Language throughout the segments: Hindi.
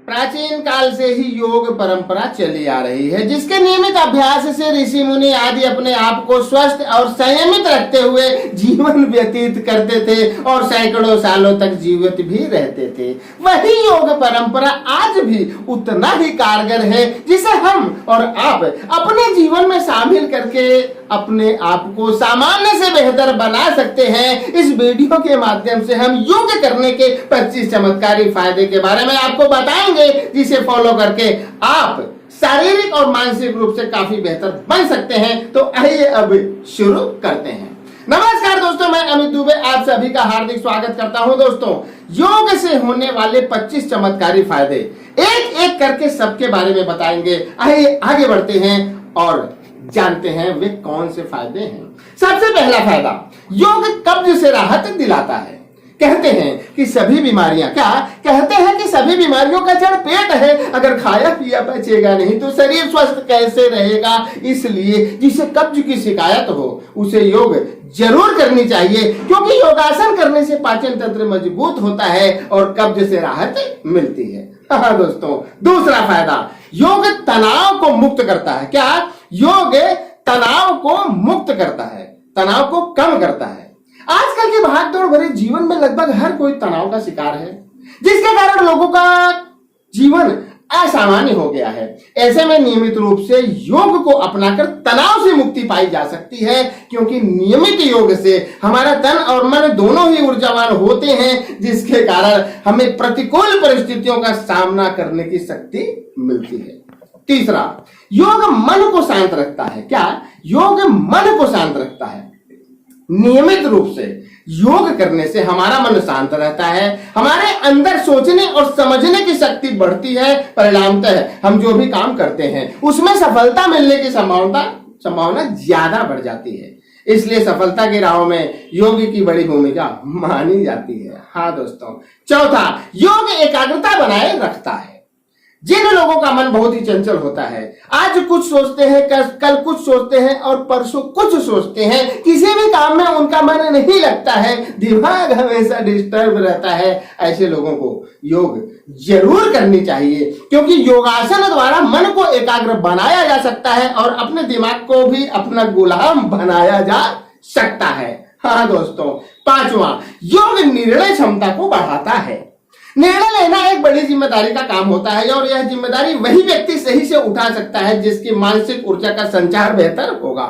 प्राचीन काल से ही योग परंपरा चली आ रही है, जिसके नियमित अभ्यास से ऋषि मुनि आदि अपने आप को स्वस्थ और संयमित रखते हुए जीवन व्यतीत करते थे और सैकड़ों सालों तक जीवित भी रहते थे। वही योग परंपरा आज भी उतना ही कारगर है, जिसे हम और आप अपने जीवन में शामिल करके अपने आप को सामान्य से बेहतर बना सकते हैं। इस वीडियो के माध्यम से हम योग करने के 25 चमत्कारी फायदे के बारे में आपको बताएंगे, जिसे फॉलो करके आप शारीरिक और मानसिक रूप से काफी बेहतर बन सकते हैं। तो आइए अब शुरू करते हैं। नमस्कार दोस्तों, मैं अमित दुबे आप सभी का हार्दिक स्वागत करता हूं। दोस्तों, योग से होने वाले 25 चमत्कारी फायदे एक एक करके सबके बारे में बताएंगे। आइए आगे बढ़ते हैं और जानते हैं वे कौन से फायदे हैं। सबसे पहला फायदा, योग कब्ज से राहत दिलाता है। कहते हैं कि सभी बीमारियों का जड़ पेट है। अगर खाया पिया पचेगा नहीं तो शरीर स्वस्थ कैसे रहेगा। इसलिए जिसे कब्ज की शिकायत हो उसे योग जरूर करनी चाहिए, क्योंकि योगासन करने से पाचन तंत्र मजबूत होता है और कब्ज से राहत मिलती है। हाँ दोस्तों, दूसरा फायदा, योग तनाव को मुक्त करता है। क्या? योग तनाव को मुक्त करता है, तनाव को कम करता है। आजकल के भागदौड़ भरे जीवन में लगभग हर कोई तनाव का शिकार है, जिसके कारण लोगों का जीवन असामान्य हो गया है। ऐसे में नियमित रूप से योग को अपनाकर तनाव से मुक्ति पाई जा सकती है, क्योंकि नियमित योग से हमारा तन और मन दोनों ही ऊर्जावान होते हैं, जिसके कारण हमें प्रतिकूल परिस्थितियों का सामना करने की शक्ति मिलती है। तीसरा, योग मन को शांत रखता है। क्या? योग मन को शांत रखता है। नियमित रूप से योग करने से हमारा मन शांत रहता है, हमारे अंदर सोचने और समझने की शक्ति बढ़ती है। परिणामतः हम जो भी काम करते हैं उसमें सफलता मिलने की संभावना ज्यादा बढ़ जाती है। इसलिए सफलता की राहों में योग की बड़ी भूमिका मानी जाती है। हाँ दोस्तों, चौथा, योग एकाग्रता बनाए रखता है। जिन लोगों का मन बहुत ही चंचल होता है, आज कुछ सोचते हैं, कल कुछ सोचते हैं और परसों कुछ सोचते हैं, किसी भी काम में उनका मन नहीं लगता है, दिमाग हमेशा डिस्टर्ब रहता है। ऐसे लोगों को योग जरूर करनी चाहिए, क्योंकि योगासन द्वारा मन को एकाग्र बनाया जा सकता है और अपने दिमाग को भी अपना गुलाम बनाया जा सकता है। हाँ दोस्तों, पांचवा, योग निर्णय क्षमता को बढ़ाता है। निर्णय लेना एक बड़ी जिम्मेदारी का काम होता है और यह जिम्मेदारी वही व्यक्ति सही से उठा सकता है जिसकी मानसिक ऊर्जा का संचार बेहतर होगा।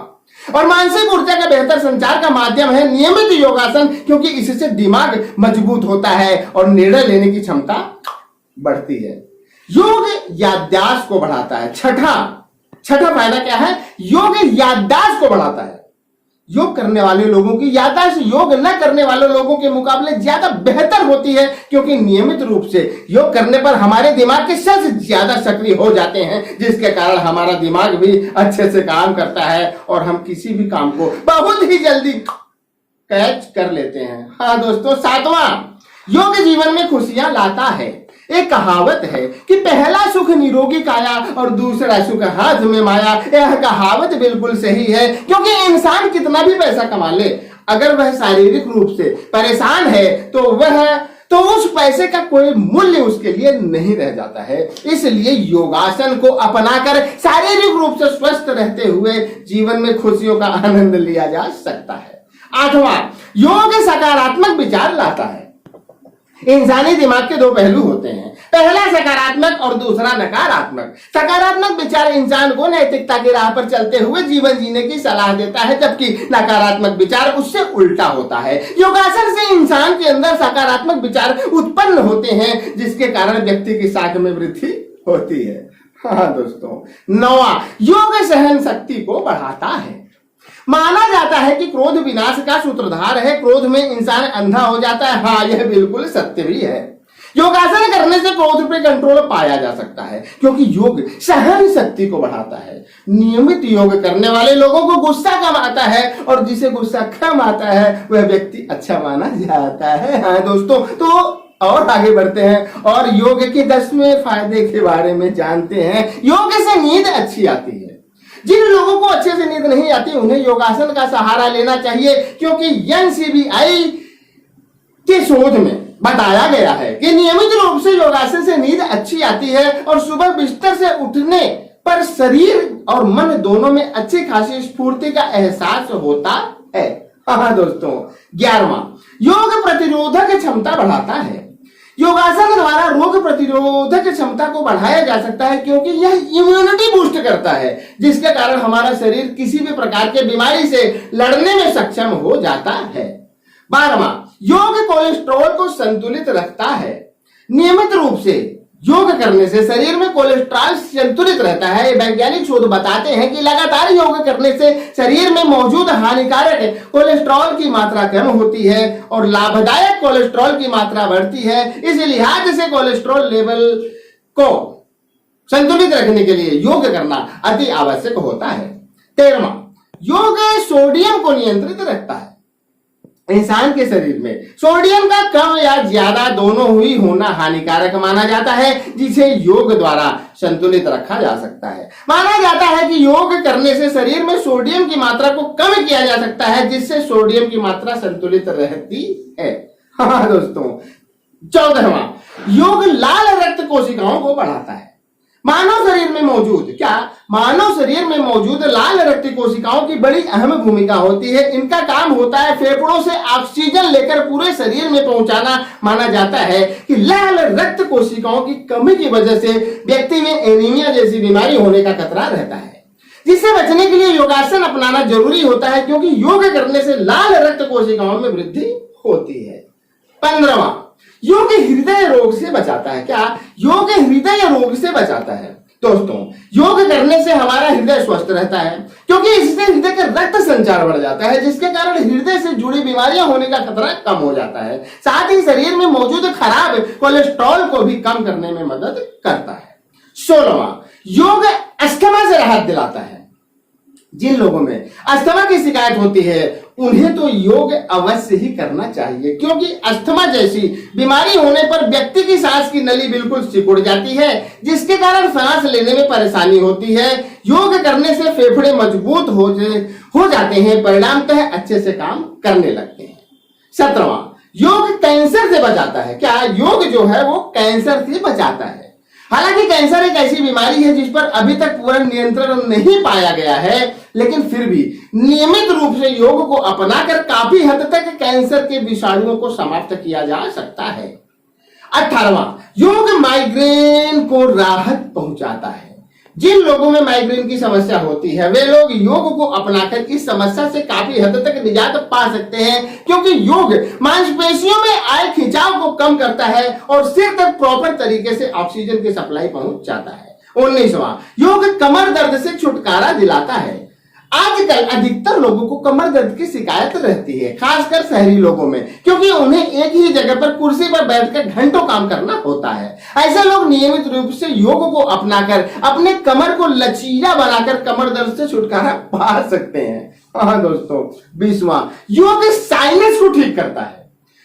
और मानसिक ऊर्जा का बेहतर संचार का माध्यम है नियमित योगासन, क्योंकि इससे दिमाग मजबूत होता है और निर्णय लेने की क्षमता बढ़ती है। योग याददाश्त को बढ़ाता है। छठा फायदा क्या है? योग याददाश्त को बढ़ाता है। योग करने वाले लोगों की याददाश्त योग न करने वाले लोगों के मुकाबले ज्यादा बेहतर होती है, क्योंकि नियमित रूप से योग करने पर हमारे दिमाग के सेल्स ज्यादा सक्रिय हो जाते हैं, जिसके कारण हमारा दिमाग भी अच्छे से काम करता है और हम किसी भी काम को बहुत ही जल्दी कैच कर लेते हैं। हाँ दोस्तों, सातवां, योग जीवन में खुशियां लाता है। एक कहावत है कि पहला सुख निरोगी काया और दूसरा सुख हाथ में माया। यह कहावत बिल्कुल सही है, क्योंकि इंसान कितना भी पैसा कमा ले, अगर वह शारीरिक रूप से परेशान है तो उस पैसे का कोई मूल्य उसके लिए नहीं रह जाता है। इसलिए योगासन को अपनाकर शारीरिक रूप से स्वस्थ रहते हुए जीवन में खुशियों का आनंद लिया जा सकता है। आठवां, योग सकारात्मक विचार लाता है। इंसानी दिमाग के दो पहलू होते हैं, पहला सकारात्मक और दूसरा नकारात्मक। सकारात्मक विचार इंसान को नैतिकता की राह पर चलते हुए जीवन जीने की सलाह देता है, जबकि नकारात्मक विचार उससे उल्टा होता है। योगासन से इंसान के अंदर सकारात्मक विचार उत्पन्न होते हैं, जिसके कारण व्यक्ति की साख में वृद्धि होती है। हाँ दोस्तों, नौवां, योग सहन शक्ति को बढ़ाता है। माना जाता है कि क्रोध विनाश का सूत्रधार है। क्रोध में इंसान अंधा हो जाता है। हाँ, यह बिल्कुल सत्य भी है। योगासन करने से क्रोध पे कंट्रोल पाया जा सकता है, क्योंकि योग सहन शक्ति को बढ़ाता है। नियमित योग करने वाले लोगों को गुस्सा कम आता है और जिसे गुस्सा कम आता है वह व्यक्ति अच्छा माना जाता है। हाँ दोस्तों, तो और आगे बढ़ते हैं और योग के 10वें फायदे के बारे में जानते हैं। योग से नींद अच्छी आती है। जिन लोगों को अच्छे से नींद नहीं आती उन्हें योगासन का सहारा लेना चाहिए, क्योंकि एनसीबीआई के शोध में बताया गया है कि नियमित रूप से योगासन से नींद अच्छी आती है और सुबह बिस्तर से उठने पर शरीर और मन दोनों में अच्छी खासी स्फूर्ति का एहसास होता है। हाँ दोस्तों, 11वां, योग प्रतिरोधक क्षमता बढ़ाता है। योगासन द्वारा रोग प्रतिरोधक क्षमता को बढ़ाया जा सकता है क्योंकि यह इम्यूनिटी बूस्ट करता है, जिसके कारण हमारा शरीर किसी भी प्रकार के बीमारी से लड़ने में सक्षम हो जाता है। 12वां, योग कोलेस्ट्रॉल को संतुलित रखता है। नियमित रूप से योग करने से शरीर में कोलेस्ट्रॉल संतुलित रहता है। वैज्ञानिक शोध बताते हैं कि लगातार योग करने से शरीर में मौजूद हानिकारक कोलेस्ट्रॉल की मात्रा कम होती है और लाभदायक कोलेस्ट्रॉल की मात्रा बढ़ती है। इस लिहाज से कोलेस्ट्रॉल लेवल को संतुलित रखने के लिए योग करना अति आवश्यक होता है। 13वां, योग सोडियम को नियंत्रित रखता है। इंसान के शरीर में सोडियम का कम या ज्यादा दोनों ही होना हानिकारक माना जाता है, जिसे योग द्वारा संतुलित रखा जा सकता है। माना जाता है कि योग करने से शरीर में सोडियम की मात्रा को कम किया जा सकता है, जिससे सोडियम की मात्रा संतुलित रहती है। हाँ दोस्तों, 14वां, योग लाल रक्त कोशिकाओं को बढ़ाता है। मानव शरीर में मौजूद लाल रक्त कोशिकाओं की बड़ी अहम भूमिका होती है। इनका काम होता है फेफड़ों से ऑक्सीजन लेकर पूरे शरीर में पहुंचाना। माना जाता है कि लाल रक्त कोशिकाओं की कमी की वजह से व्यक्ति में एनीमिया जैसी बीमारी होने का खतरा रहता है, जिससे बचने के लिए योगासन अपनाना जरूरी होता है, क्योंकि योग करने से लाल रक्त कोशिकाओं में वृद्धि होती है। 15वां, योग हृदय रोग से बचाता है। क्या योग हृदय रोग से बचाता है? दोस्तों, योग करने से हमारा हृदय स्वस्थ रहता है, क्योंकि इससे हृदय का रक्त संचार बढ़ जाता है, जिसके कारण हृदय से जुड़ी बीमारियां होने का खतरा कम हो जाता है। साथ ही शरीर में मौजूद खराब कोलेस्ट्रॉल को भी कम करने में मदद करता है। 16वां, योग अस्थमा से राहत दिलाता है। जिन लोगों में अस्थमा की शिकायत होती है उन्हें तो योग अवश्य ही करना चाहिए, क्योंकि अस्थमा जैसी बीमारी होने पर व्यक्ति की सांस की नली बिल्कुल सिकुड़ जाती है, जिसके कारण सांस लेने में परेशानी होती है। योग करने से फेफड़े मजबूत हो जाते हैं, परिणामतः अच्छे से काम करने लगते हैं। 17वां, योग कैंसर से बचाता है। क्या योग जो है वो कैंसर से बचाता है? हालांकि कैंसर एक ऐसी बीमारी है जिस पर अभी तक पूरा नियंत्रण नहीं पाया गया है, लेकिन फिर भी नियमित रूप से योग को अपनाकर काफी हद तक कैंसर के विषाणुओं को समाप्त किया जा सकता है। 18वां, योग माइग्रेन को राहत पहुंचाता है। जिन लोगों में माइग्रेन की समस्या होती है वे लोग योग को अपनाकर इस समस्या से काफी हद तक निजात पा सकते हैं, क्योंकि योग मांसपेशियों में आए खिंचाव को कम करता है और सिर तक प्रॉपर तरीके से ऑक्सीजन की सप्लाई पहुंच जाता है। 19वां, योग कमर दर्द से छुटकारा दिलाता है। आजकल अधिकतर लोगों को कमर दर्द की शिकायत रहती है, खासकर शहरी लोगों में, क्योंकि उन्हें एक ही जगह पर कुर्सी पर बैठकर घंटों काम करना होता है। ऐसे लोग नियमित रूप से योग को अपनाकर अपने कमर को लचीला बनाकर कमर दर्द से छुटकारा पा सकते हैं। हाँ दोस्तों, 20वां, योग साइनस को ठीक करता है।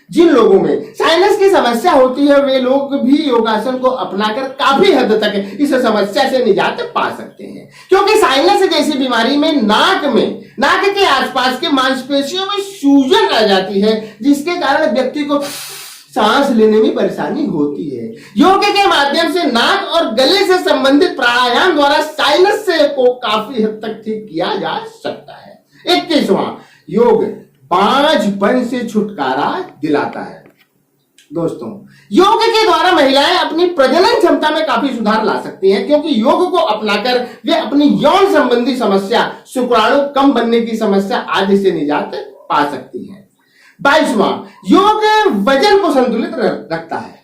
जिन लोगों में साइनस की समस्या होती है वे लोग भी योगासन को अपनाकर काफी हद तक इस समस्या से निजात पा सकते हैं, क्योंकि साइनस जैसी बीमारी में नाक के आसपास के मांसपेशियों में सूजन आ जाती है, जिसके कारण व्यक्ति को सांस लेने में परेशानी होती है। योग के माध्यम से नाक और गले से संबंधित प्राणायाम द्वारा साइनस को काफी हद तक ठीक किया जा सकता है। 21वां, योग बांझपन से छुटकारा दिलाता है। दोस्तों, योग के द्वारा महिलाएं अपनी प्रजनन क्षमता में काफी सुधार ला सकती हैं, क्योंकि योग को अपनाकर वे अपनी यौन संबंधी समस्या, शुक्राणु कम बनने की समस्या आदि से निजात पा सकती हैं। 22वां, योग वजन को संतुलित रखता है।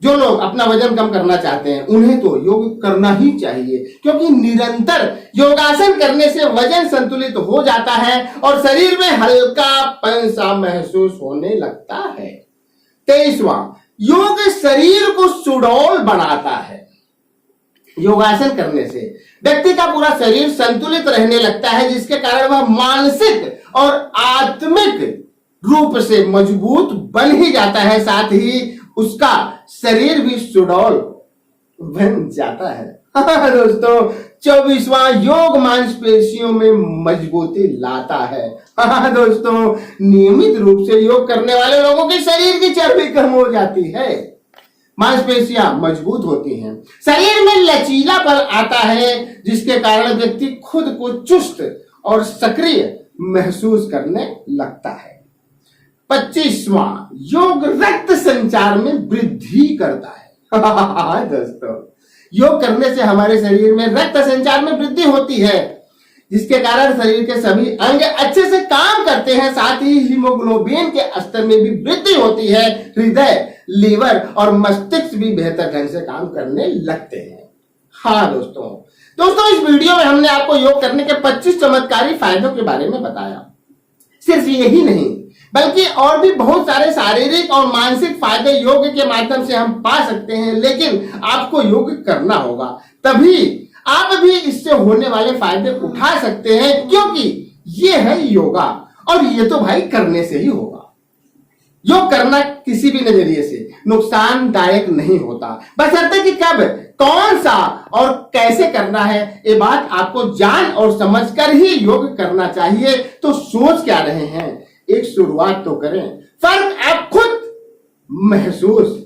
जो लोग अपना वजन कम करना चाहते हैं उन्हें तो योग करना ही चाहिए, क्योंकि निरंतर योगासन करने से वजन संतुलित हो जाता है और शरीर में हल्कापन सा महसूस होने लगता है। 23वां, योग शरीर को सुडौल बनाता है। योगासन करने से व्यक्ति का पूरा शरीर संतुलित रहने लगता है, जिसके कारण वह मानसिक और आत्मिक रूप से मजबूत बन ही जाता है, साथ ही उसका शरीर भी सुडौल बन जाता है। हाँ दोस्तों, 24वां योग मांसपेशियों में मजबूती लाता है। हाँ दोस्तों, नियमित रूप से योग करने वाले लोगों के शरीर की चर्बी कम हो जाती है, मांसपेशियां मजबूत होती हैं, शरीर में लचीलापन आता है, जिसके कारण व्यक्ति खुद को चुस्त और सक्रिय महसूस करने लगता है। 25वां, योग रक्त संचार में वृद्धि करता है। दोस्तों, योग करने से हमारे शरीर में रक्त संचार में वृद्धि होती है, जिसके कारण शरीर के सभी अंग अच्छे से काम करते हैं। साथ ही हीमोग्लोबिन के स्तर में भी वृद्धि होती है। हृदय, लीवर और मस्तिष्क भी बेहतर ढंग से काम करने लगते हैं। हाँ दोस्तों, इस वीडियो में हमने आपको योग करने के 25 चमत्कारी फायदों के बारे में बताया। सिर्फ यही नहीं, बल्कि और भी बहुत सारे शारीरिक और मानसिक फायदे योग के माध्यम से हम पा सकते हैं, लेकिन आपको योग करना होगा, तभी आप भी इससे होने वाले फायदे उठा सकते हैं, क्योंकि ये है योगा और ये तो भाई करने से ही होगा। योग करना किसी भी नजरिए से नुकसानदायक नहीं होता, बशर्ते कि कब, कौन सा और कैसे करना है, ये बात आपको जान और समझकर ही योग करना चाहिए। तो सोच क्या रहे हैं, एक शुरुआत तो करें, फर्क आप खुद महसूस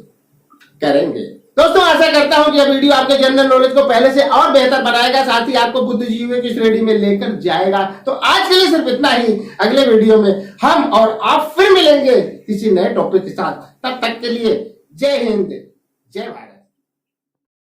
करेंगे। दोस्तों, आशा करता हूं कि यह वीडियो आपके जनरल नॉलेज को पहले से और बेहतर बनाएगा, साथ ही आपको बुद्धिजीवी की श्रेणी में लेकर जाएगा। तो आज के लिए सिर्फ इतना ही। अगले वीडियो में हम और आप फिर मिलेंगे किसी नए टॉपिक के साथ। तब तक के लिए जय हिंद, जय भारत।